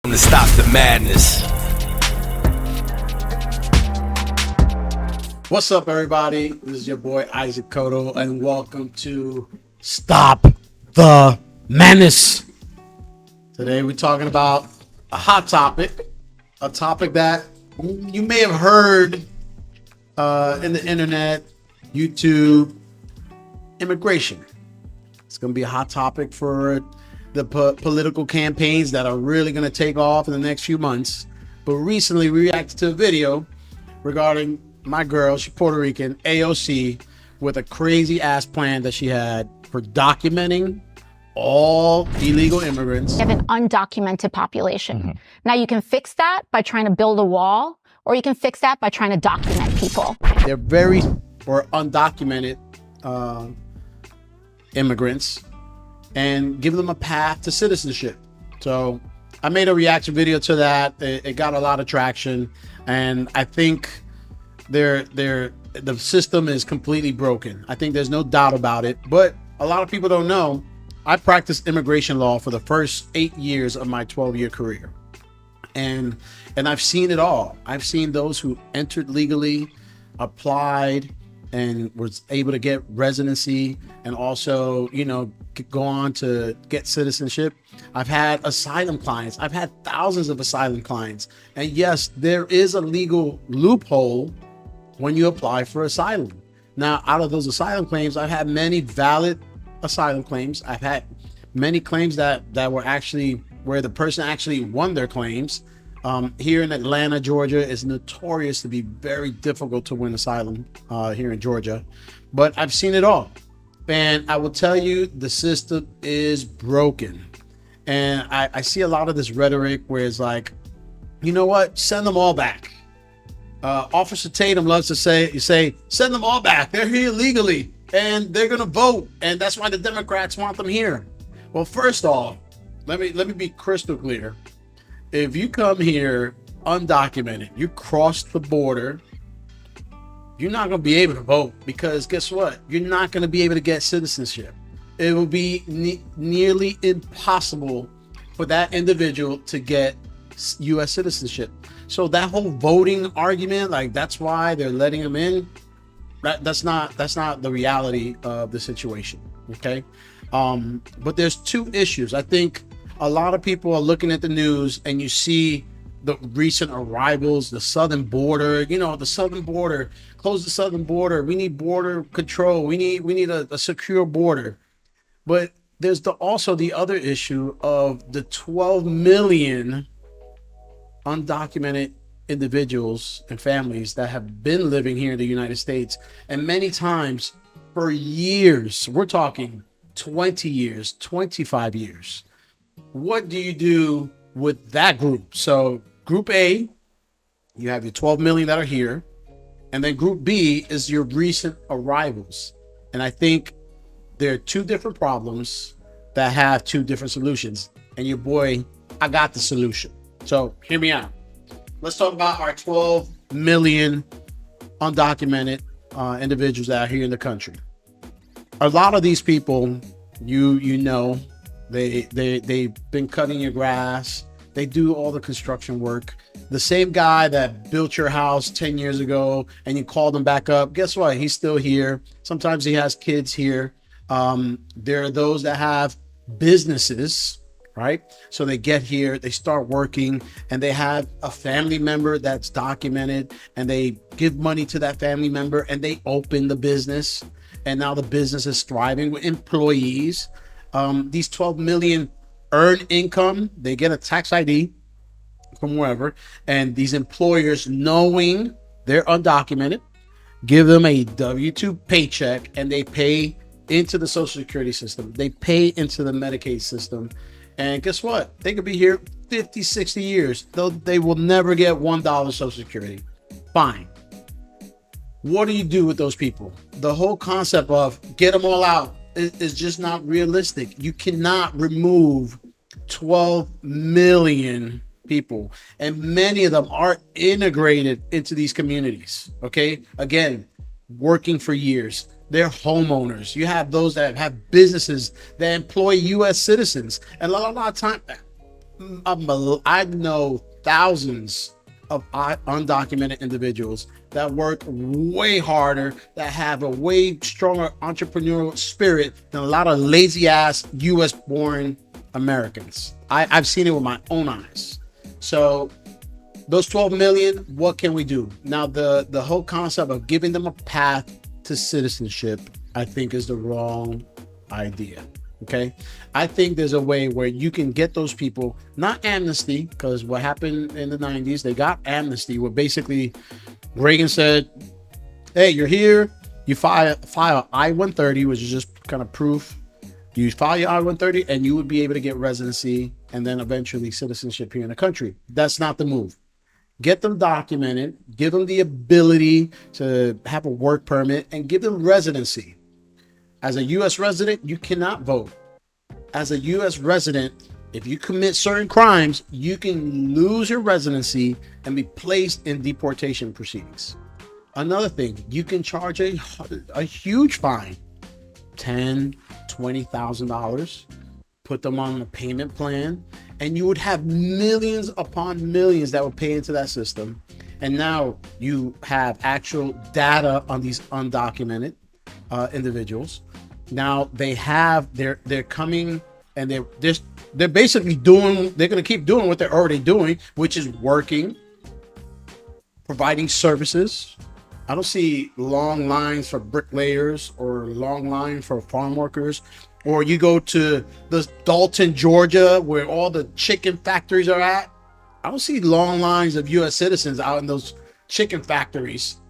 To stop the madness. What's up, everybody? This is your boy Isaac Cotto, and welcome to Stop the Madness. Today we're talking about a hot topic, a topic that you may have heard in the internet, YouTube, immigration. It's going to be a hot topic for the political campaigns that are really going to take off in the next few months. But recently we reacted to a video regarding my girl, she's Puerto Rican, AOC, with a crazy ass plan that she had for documenting all illegal immigrants. You have an undocumented population. Now you can fix that by trying to build a wall, or you can fix that by trying to document people. They're very or undocumented immigrants, and give them a path to citizenship. So I made a reaction video to that. It got a lot of traction, and I think the system is completely broken. I think there's no doubt about it, but a lot of people don't know. I practiced immigration law for the first 8 years of my 12-year career. And I've seen it all. I've seen those who entered legally, applied, and was able to get residency, and also, go on to get citizenship. I've had asylum clients. I've had thousands of asylum clients. And yes, there is a legal loophole when you apply for asylum. Now, out of those asylum claims, I've had many valid asylum claims. I've had many claims that were actually where the person actually won their claims. Here in Atlanta, Georgia, is notorious to be very difficult to win asylum here in Georgia. But I've seen it all. And I will tell you, the system is broken. And I see a lot of this rhetoric where it's like, you know what? Send them all back. Officer Tatum loves to say, send them all back. They're here legally and they're going to vote. And that's why the Democrats want them here. Well, first off, let me be crystal clear. If you come here undocumented, you cross the border, you're not going to be able to vote, because guess what? You're not going to be able to get citizenship. It will be nearly impossible for that individual to get U.S. citizenship. So that whole voting argument, like that's why they're letting them in, that's not the reality of the situation. Okay. But there's two issues. I think a lot of people are looking at the news and you see the recent arrivals, the southern border, the southern border, close the southern border. We need border control. We need a secure border. But there's also the other issue of the 12 million undocumented individuals and families that have been living here in the United States, and many times for years. We're talking 20 years, 25 years. What do you do with that group? So group A, you have your 12 million that are here, and then group B is your recent arrivals. And I think there are two different problems that have two different solutions. And your boy, I got the solution. So hear me out. Let's talk about our 12 million undocumented individuals that are here in the country. A lot of these people, they've been cutting your grass. They do all the construction work. The same guy that built your house 10 years ago and you called him back up, guess what? He's still here. Sometimes he has kids here. There are those that have businesses, right? So they get here, they start working, and they have a family member that's documented, and they give money to that family member, and they open the business. And now the business is thriving with employees. These 12 million earn income. They get a tax ID from wherever. And these employers, knowing they're undocumented, give them a W-2 paycheck, and they pay into the Social Security system. They pay into the Medicaid system. And guess what? They could be here 50, 60 years. They will never get $1 Social Security. Fine. What do you do with those people? The whole concept of get them all out is just not realistic. You cannot remove 12 million people, and many of them are integrated into these communities. Okay, again, working for years. They're homeowners. You have those that have businesses that employ U.S. citizens, and a lot of time, I know thousands of undocumented individuals that work way harder, that have a way stronger entrepreneurial spirit than a lot of lazy ass US born Americans. I've seen it with my own eyes. So those 12 million, what can we do? Now, the whole concept of giving them a path to citizenship, I think is the wrong idea. Okay. I think there's a way where you can get those people, not amnesty, because what happened in the 90s, they got amnesty where basically Reagan said, hey, you're here, you file I-130, which is just kind of proof. You file your I-130 and you would be able to get residency and then eventually citizenship here in the country. That's not the move. Get them documented, give them the ability to have a work permit, and give them residency. As a U.S. resident, you cannot vote. As a U.S. resident, if you commit certain crimes, you can lose your residency and be placed in deportation proceedings. Another thing, you can charge a huge fine, $10,000, $20,000, put them on a payment plan, and you would have millions upon millions that would pay into that system. And now you have actual data on these undocumented individuals. Now they're coming and they're basically doing, they're going to keep doing what they're already doing, which is working, providing services. I don't see long lines for bricklayers or long lines for farm workers. Or you go to the Dalton, Georgia, where all the chicken factories are at. I don't see long lines of U.S. citizens out in those chicken factories.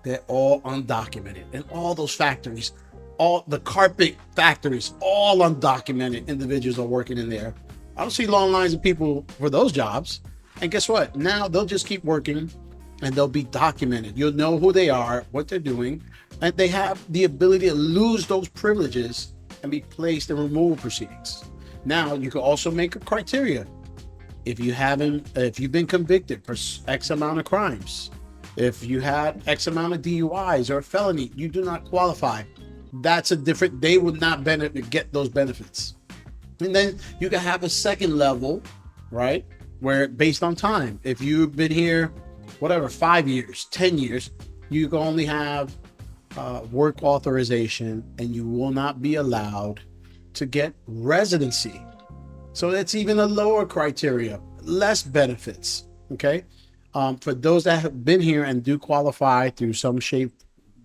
They're all undocumented. And all those factories, all the carpet factories, all undocumented individuals are working in there. I don't see long lines of people for those jobs. And guess what? Now they'll just keep working and they'll be documented. You'll know who they are, what they're doing, and they have the ability to lose those privileges and be placed in removal proceedings. Now you can also make a criteria. If you've been convicted for X amount of crimes, if you had X amount of DUIs or a felony, you do not qualify. That's they would not get those benefits. And then you can have a second level, right? Where based on time, if you've been here, 5 years, 10 years, you can only have work authorization and you will not be allowed to get residency. So that's even a lower criteria, less benefits. Okay. For those that have been here and do qualify through some shape,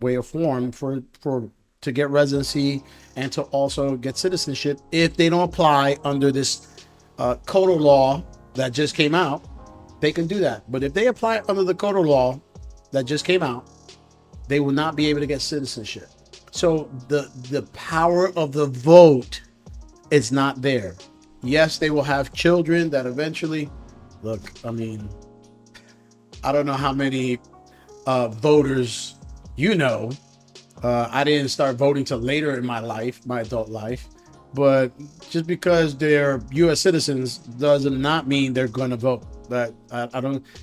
way or form to get residency and to also get citizenship, if they don't apply under this Cotto law that just came out, they can do that. But if they apply under the Cotto law that just came out, they will not be able to get citizenship. So the power of the vote is not there. Yes, they will have children that eventually, look, I mean, I don't know how many voters I didn't start voting till later in my adult life. But just because they're U.S. citizens does not mean they're going to vote. But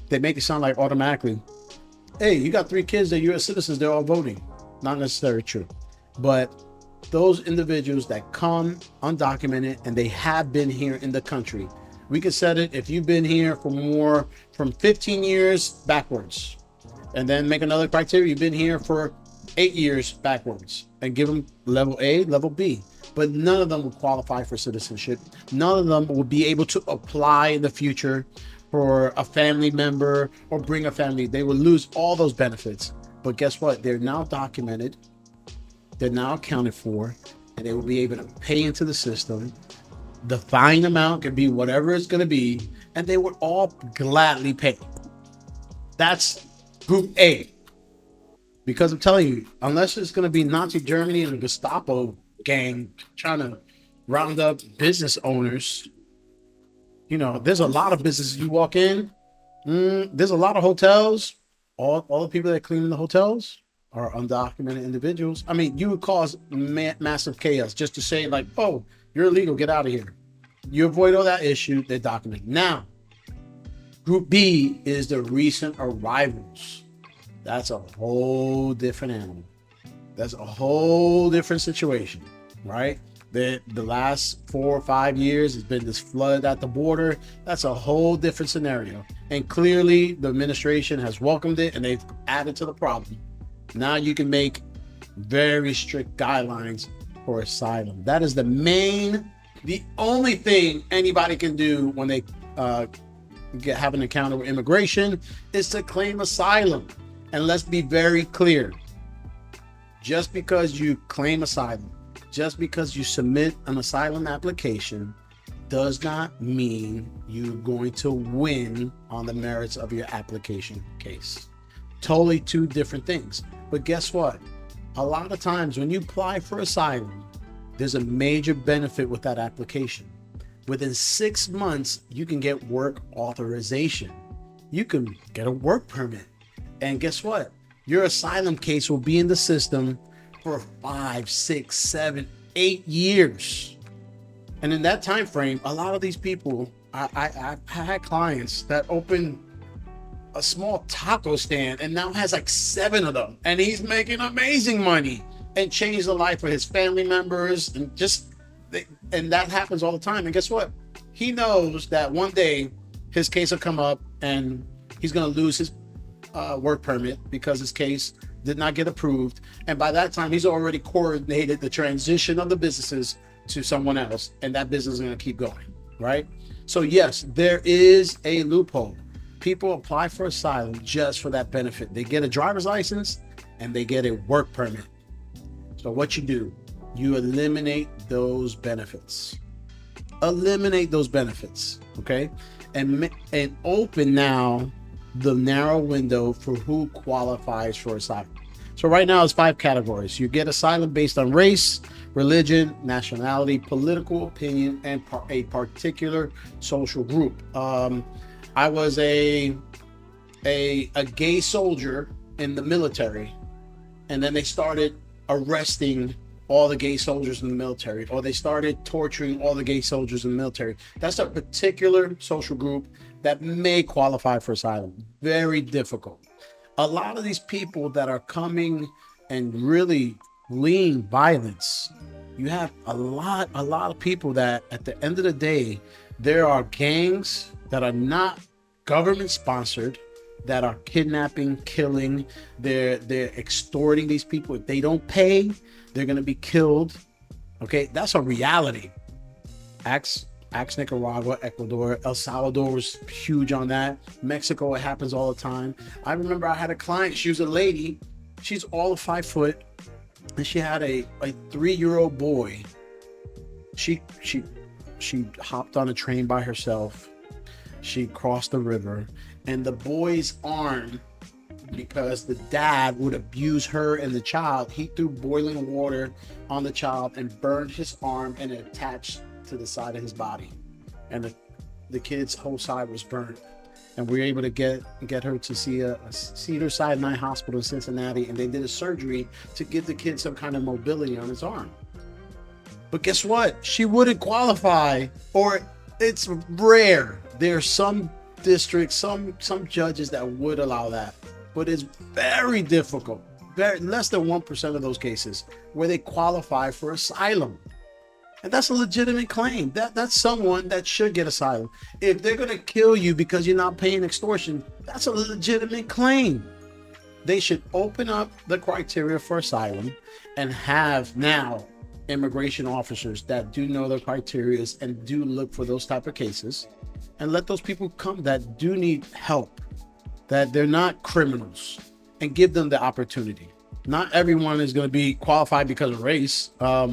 they make it sound like automatically, hey, you got 3 kids that are U.S. citizens, they're all voting. Not necessarily true. But those individuals that come undocumented and they have been here in the country, we could set it if you've been here for from 15 years backwards, and then make another criteria, you've been here for 8 years backwards, and give them level A, level B. But none of them will qualify for citizenship. None of them will be able to apply in the future for a family member or bring a family. They will lose all those benefits. But guess what? They're now documented. They're now accounted for, and they will be able to pay into the system. The fine amount can be whatever it's going to be, and they would all gladly pay. That's group A. Because I'm telling you, unless it's going to be Nazi Germany and the Gestapo gang trying to round up business owners, there's a lot of businesses you walk in. There's a lot of hotels. All the people that clean the hotels are undocumented individuals. I mean, you would cause massive chaos just to say like, oh, you're illegal, get out of here. You avoid all that issue, they're documented. Now, group B is the recent arrivals. That's a whole different animal. That's a whole different situation, right? The last 4 or 5 years has been this flood at the border. That's a whole different scenario. And clearly the administration has welcomed it and they've added to the problem. Now you can make very strict guidelines for asylum. That is the only thing anybody can do when they have an encounter with immigration is to claim asylum. And let's be very clear. Just because you claim asylum, just because you submit an asylum application does not mean you're going to win on the merits of your application case. Totally two different things. But guess what? A lot of times when you apply for asylum, there's a major benefit with that application. Within 6 months, you can get work authorization. You can get a work permit. And guess what? Your asylum case will be in the system for 5, 6, 7, 8 years. And in that time frame, a lot of these people, I had clients that opened a small taco stand and now has like 7 of them, and he's making amazing money and changed the life of his family members, and that happens all the time. And guess what? He knows that one day his case will come up and he's going to lose his work permit because his case did not get approved. And by that time, he's already coordinated the transition of the businesses to someone else, and that business is going to keep going, right? So yes, there is a loophole. People apply for asylum just for that benefit. They get a driver's license and they get a work permit. So what you do, you eliminate those benefits. Eliminate those benefits, okay? And open now the narrow window for who qualifies for asylum. So right now it's 5 categories. You get asylum based on race, religion, nationality, political opinion, and a particular social group. I was a gay soldier in the military, and then they started arresting all the gay soldiers in the military, or they started torturing all the gay soldiers in the military. That's a particular social group that may qualify for asylum. Very difficult. A lot of these people that are coming and really fleeing violence, you have a lot of people that at the end of the day, there are gangs that are not government sponsored, that are kidnapping, killing, they're extorting these people. If they don't pay, they're going to be killed. Okay, that's a reality. Ask Nicaragua, Ecuador, El Salvador was huge on that. Mexico, it happens all the time. I remember I had a client, she was a lady, she's all of 5 foot, and she had a 3-year-old boy. She hopped on a train by herself. She crossed the river, and the boy's arm, because the dad would abuse her and the child, he threw boiling water on the child and burned his arm, and it attached to the side of his body, and the kid's whole side was burnt. And we were able to get her to see a Cedars-Sinai hospital in Cincinnati, and they did a surgery to give the kid some kind of mobility on his arm. But guess what? She wouldn't qualify, or it's rare. There are some districts, some judges that would allow that, but it's very difficult. Less than 1% of those cases where they qualify for asylum. And that's a legitimate claim. That's someone that should get asylum. If they're going to kill you because you're not paying extortion, that's a legitimate claim. They should open up the criteria for asylum and have now immigration officers that do know the criteria and do look for those type of cases, and let those people come that do need help, that they're not criminals, and give them the opportunity. Not everyone is going to be qualified because of race. I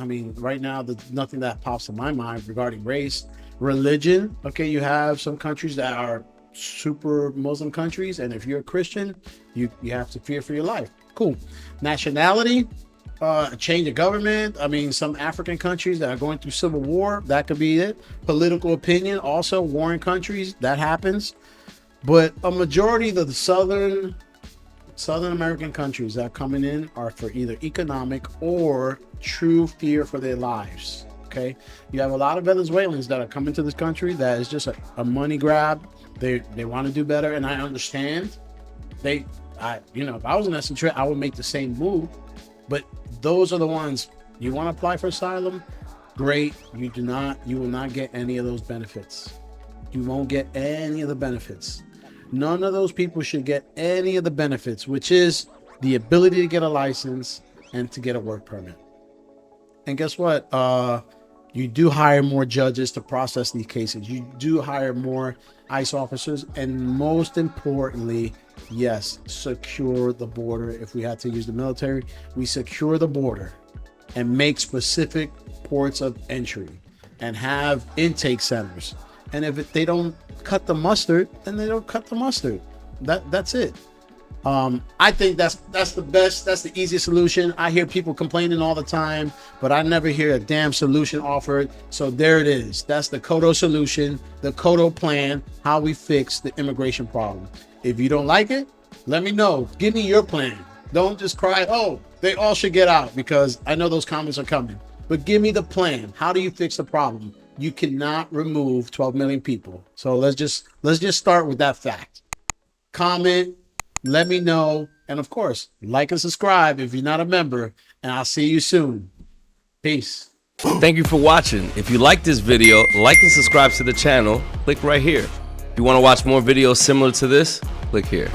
mean, right now, there's nothing that pops in my mind regarding race. Religion, okay, you have some countries that are super Muslim countries, and if you're a Christian, you have to fear for your life. Cool. Nationality, change of government. I mean, some African countries that are going through civil war, that could be it. Political opinion, also warring countries, that happens. But a majority of the Southern American countries that are coming in are for either economic or true fear for their lives. Okay, you have a lot of Venezuelans that are coming to this country that is just a money grab. They want to do better, and I understand. If I was in that situation, I would make the same move. But those are the ones you want to apply for asylum. Great. You will not get any of those benefits. You won't get any of the benefits. None of those people should get any of the benefits, which is the ability to get a license and to get a work permit. And guess what? You do hire more judges to process these cases. You do hire more ICE officers. And most importantly, yes, secure the border. If we had to use the military, we secure the border and make specific ports of entry and have intake centers. And if they don't cut the mustard, then they don't cut the mustard. That's it. I think that's the best, that's the easiest solution. I hear people complaining all the time, but I never hear a damn solution offered. So there it is. That's the Cotto solution, the Cotto plan, how we fix the immigration problem. If you don't like it, let me know. Give me your plan. Don't just cry, oh, they all should get out, because I know those comments are coming. But give me the plan. How do you fix the problem? You cannot remove 12 million people. So let's just start with that fact. Comment, let me know, and of course, like and subscribe if you're not a member, and I'll see you soon. Peace. Thank you for watching. If you like this video, like and subscribe to the channel. Click right here. If you want to watch more videos similar to this, click here.